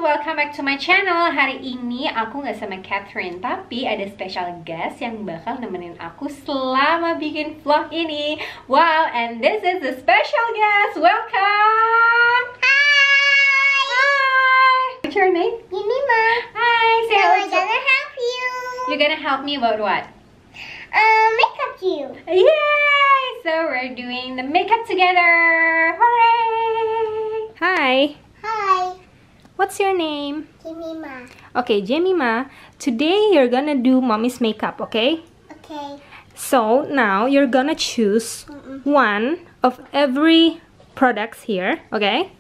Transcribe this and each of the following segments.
welcome back to my channel. Hari ini aku nggak sama Catherine, tapi ada special guest yang bakal nemenin aku selama bikin vlog ini. Wow, and this is the special guest. Welcome. Hi. What's your name? Yemima. Hi. Say So hello. I'm gonna help you. You're gonna help me about what? Makeup you. Yay! So we're doing the makeup together. Hooray! Hi. Hi. What's your name? Yemima. Okay, Jemima, today you're gonna do mommy's makeup, okay? Okay. So now you're gonna choose one of every products here, okay?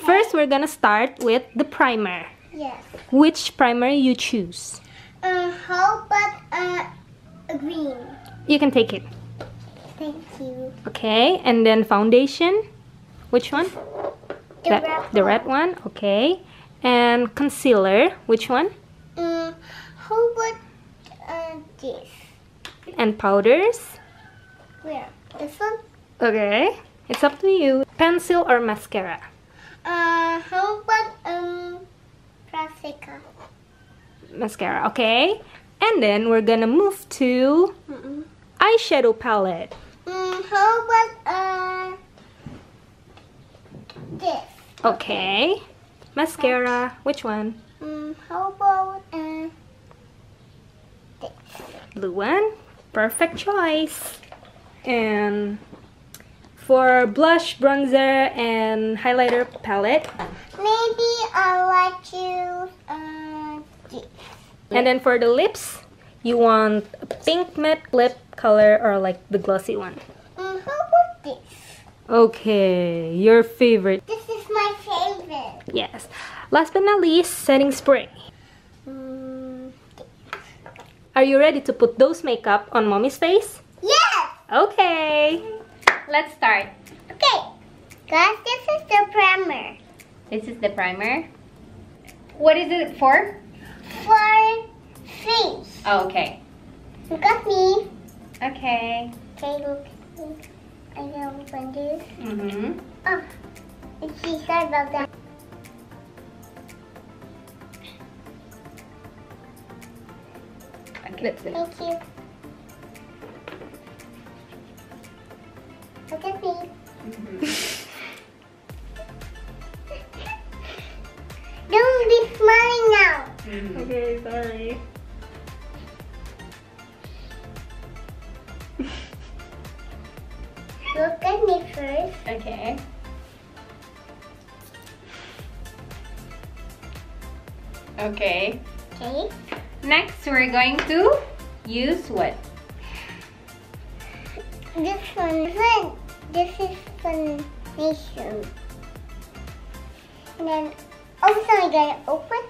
First, we're gonna start with the primer. Yes. Which primer you choose? How about a green? You can take it. Thank you. Okay, and then foundation. Which one? The red one, okay. And concealer, which one? How about this? And powders. Where? This one? Okay, it's up to you. Pencil or mascara? How about Prasica? Mascara, okay. And then we're gonna move to eyeshadow palette. How about this? Okay. Mascara, which one? How about this? Blue one. Perfect choice. And for blush, bronzer, and highlighter palette. Maybe I like to this. And then for the lips, you want a pink matte lip color or like the glossy one. How about this? Okay, your favorite. This is my favorite. Yes. Last but not least, setting spray. Are you ready to put those makeup on mommy's face? Yes! Okay. Let's start. Okay. Guys, this is the primer. This is the primer. What is it for? For face. Oh, okay. Look at me. Okay. Okay, look. I can open this. Oh, she said about that. Okay, that's it. Thank you. Look at me. Don't be smiling now. Okay, sorry. Look at me first. Okay. Okay. Okay. Next, we're going to use what? This one. This is foundation. And then also I'm gonna open.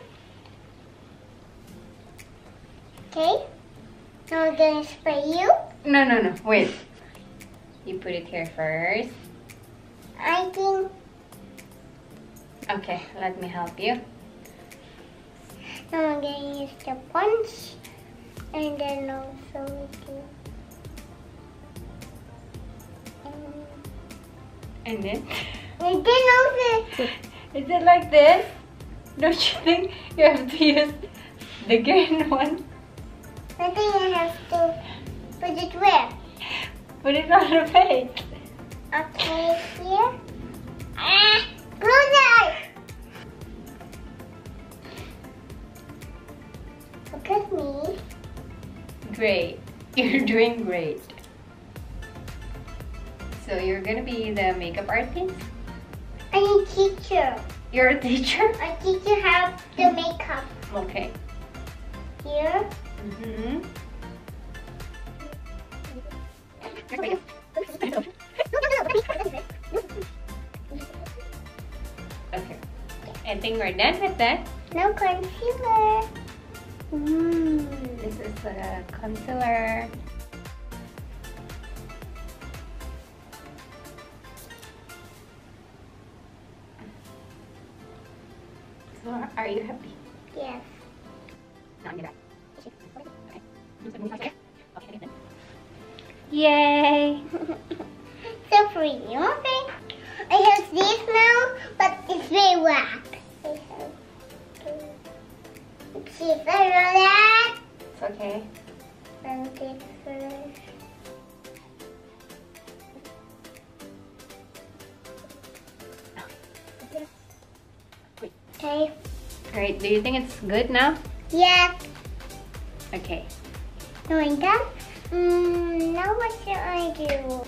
Okay. Now we're gonna spray you. No, no, no. Wait. You put it here first. I think. Okay, let me help you. Now I'm gonna use the punch, and then also do. And then? And then also. Is it like this? Don't you think you have to use the green one? I think I have to put it where? Put it on the face. Okay, here. Closer! Look at me. Great. You're doing great. So you're gonna be the makeup artist? I'm a teacher. You're a teacher? I teach you how to makeup. Okay. Here. Okay. I think we're done with that. No concealer. This is the concealer. So are you happy? Yes. Yay! So pretty, okay? I have this now, but it's very black. It's a roulette. It's okay. And this first. Okay. Great. Do you think it's good now? Yeah. Okay. Doing that. Now what should I do?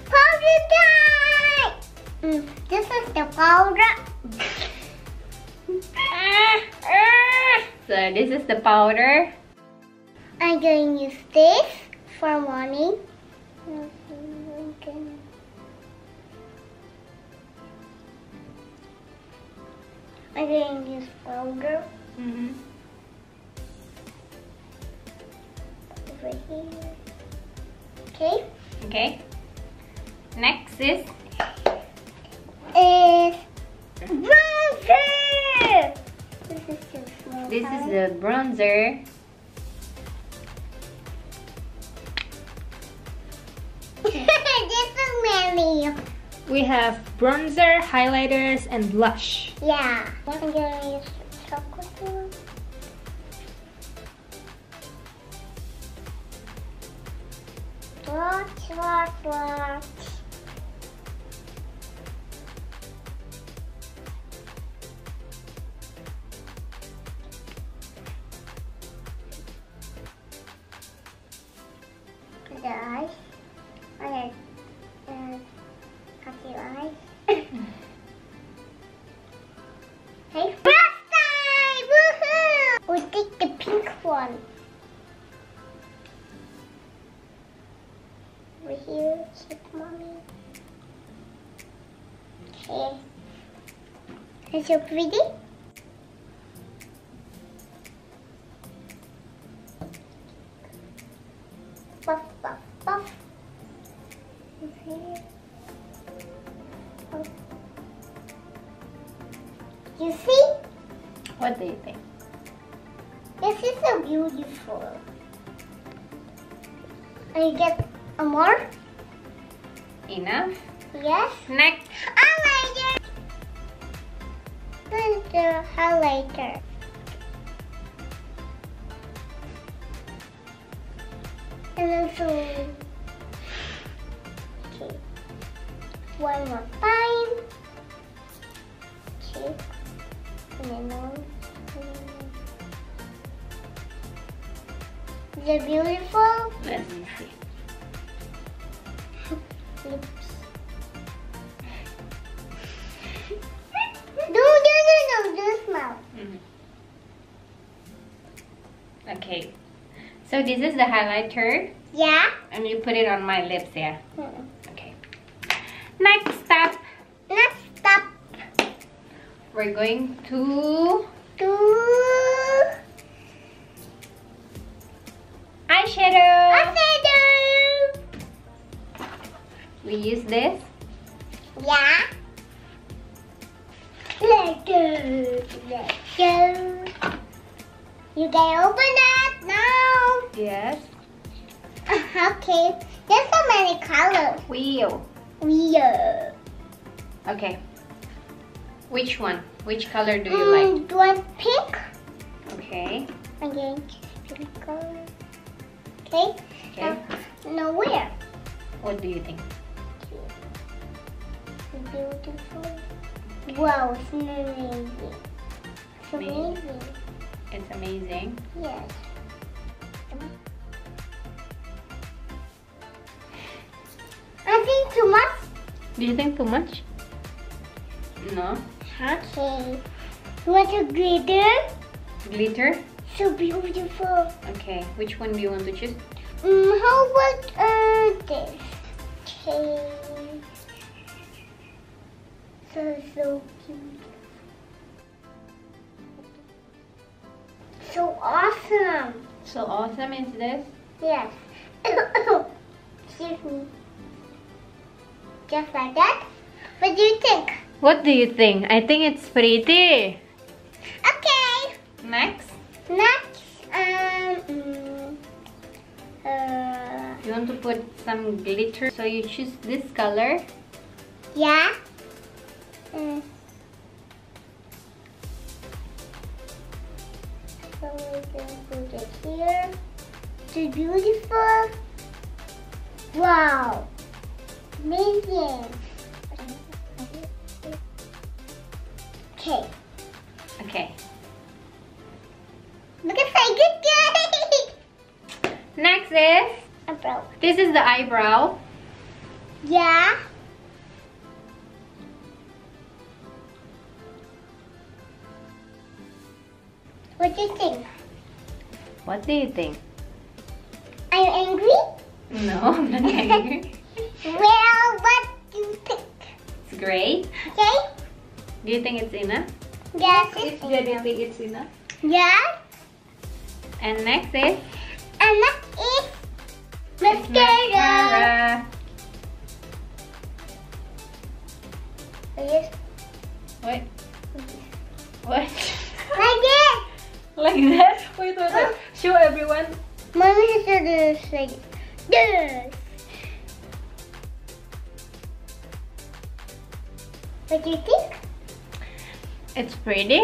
Powder time! This is the powder. So this is the powder. I'm going to use this for morning. I'm going to use powder over here. Okay. Okay. Next is bronzer. This is too small. this is the bronzer. This is many. We have bronzer, highlighters, and blush. Yeah. I'm going to use chocolate one. Watch. The eyes. Okay. Cut your eyes. Okay. Brush time! Woohoo! We'll take the pink one. Over here, check mommy. Okay. It's so pretty. Puff, puff, puff. Over here. Puff. You see? What do you think? This is so beautiful. And you get a more? Enough. Yes. Next. Highlighter. This is the highlighter. And also, okay, one more time. Okay, and then one. Is it beautiful? Let me see. Lips. No, don't smell. Okay. So this is the highlighter, Yeah? and you put it on my lips, yeah. Mm-mm. Okay. Next step, Next step. we're going to eyeshadow. Eyeshadow. We use this. Yeah. Let's go. You can open that now. Yes. Okay. There's so many colors. Wheel. Yeah. Okay. Which one? Which color do you like? Do you want pink? Okay. I'm going to choose pink color. Okay. Okay. Now where? What do you think? Beautiful. Wow, it's amazing. It's Amazing. amazing. It's amazing. Yes. I think too much. Do you think too much? No. Okay. You want a glitter? Glitter? So beautiful. Okay. Which one do you want to choose? How about this? Okay. So cute. So awesome. So awesome is this? Yes. Excuse me. Just like that? What do you think? What do you think? I think it's pretty. Okay. Next. Next, You want to put some glitter, so you choose this color. yeah. So we're gonna put it here. It's beautiful. Wow. Amazing. Okay. Okay. Look at my good. Next is, Eyebrow. this is the eyebrow. Yeah. What do you think? What do you think? Are you angry? No, I'm not angry. Well, what do you think? It's great. Okay? Do you think it's enough? Yes, If it's Jenny enough. think it's enough. Yes. And next is And that is mascara. Yes. What? What? Like this. Like that? Wait. Show everyone. Mommy has to do this like this. What do you think? It's pretty.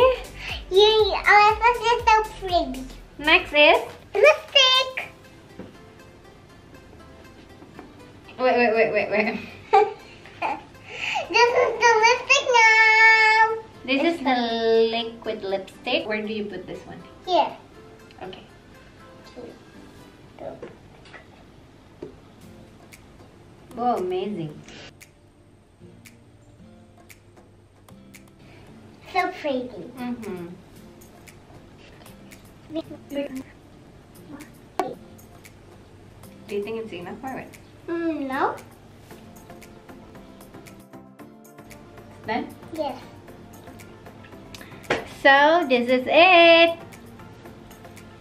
Yeah, our face is so pretty. Next is, Lipstick. wait. This is the lipstick now. This is the liquid lipstick. Where do you put this one? Here. Okay. Oh, amazing. So pretty. Mm-hmm. Do you think it's enough or what? No. Done? Yes. So, this is it.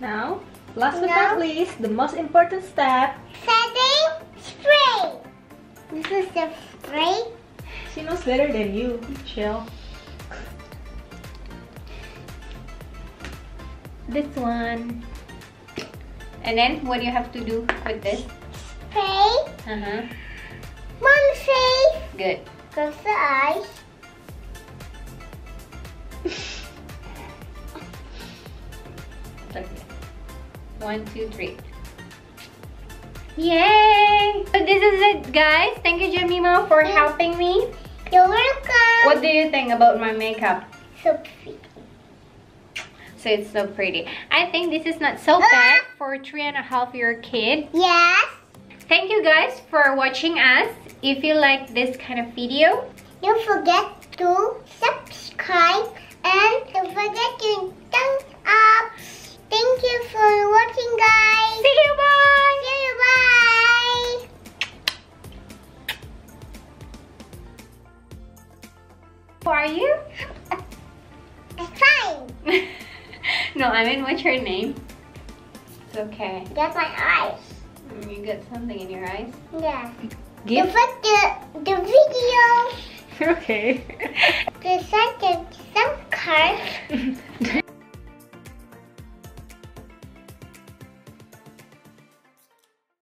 Now, last but No. not least, the most important step. Setting spray. This is the spray. She knows better than you, Shell. This one. And then, what do you have to do with this? Spray. Uh-huh. One face. Good. Close the eyes. Like this. 1, 2, 3. Yay! So this is it, guys. Thank you, Jemima, for helping me. You're welcome. What do you think about my makeup? So pretty. So it's so pretty. I think this is not so bad for a 3.5-year kid. Yes. Thank you guys for watching us. If you like this kind of video, Don't forget to subscribe and don't forget to thumbs up. Thank you for watching, guys. see you, bye! See you, bye. Who are you? It's fine. No, I mean, what's your name? It's okay. That's my eyes. You got something in your eyes? Yeah. Give. Don't forget the video. Okay. To send some cards.